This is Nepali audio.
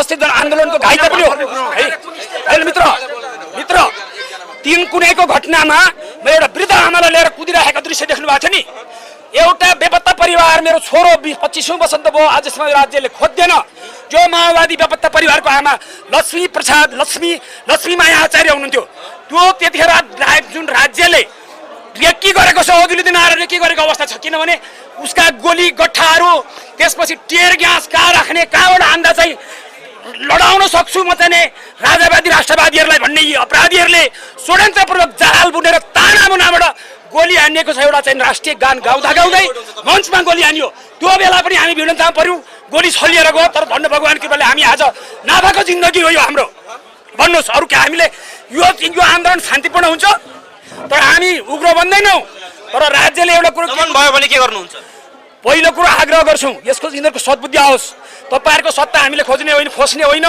उपस्थित आन्दोलनको घाइते पनि हो है मित्र मित्र तीन कुनैको घटनामा म एउटा वृद्ध आमालाई लिएर कुदिरहेको दृश्य देख्नु भएको थियो नि एउटा बेपत्ता परिवार मेरो छोरो 25औं वसन्त भयो आजसम्म राज्यले खोज्दैन जो माओवादी बेपत्ता परिवारको आमा लक्ष्मी प्रसाद लक्ष्मी माया आचार्य हुनुहुन्थ्यो त्यो त्यतिखेर जुन राज्यले रेकी गरेको छ अदुल्य आएर रेकी गरेको अवस्था छ किनभने उसका गोली गट्ठाहरू त्यसपछि टियर ग्यास कहाँ राख्ने कहाँबाट हान्दा चाहिँ लडाउन सक्छु म चाहिँ राजावादी राष्ट्रवादीहरूलाई भन्ने यी अपराधीहरूले षड्यन्त्रपूर्वक जाल बुनेर ताना मुनाबाट गोली हानिएको छ एउटा चाहिँ राष्ट्रिय गान गाउँदा गाउँदै मञ्चमा गोली हानियो त्यो बेला पनि हामी भिडन्तमा पर्यौं गोली छलिएर गयो तर धन्य भगवान कृपाले हामी आज नाफाको जिन्दगी हो यो हाम्रो भन्नुस् अरु के हामीले यो आन्दोलन शान्तिपूर्ण हुन्छ तर हामी उग्र बन्दैनौं तर राज्यले एउटा कुरो भयो भने के गर्नुहुन्छ पहिलो कुरो आग्रह गर्छौं यसको यिनीहरुको सद्बुद्धि आओस् तपाईहरुको सत्ता हामीले खोज्ने होइन खोज्ने होइन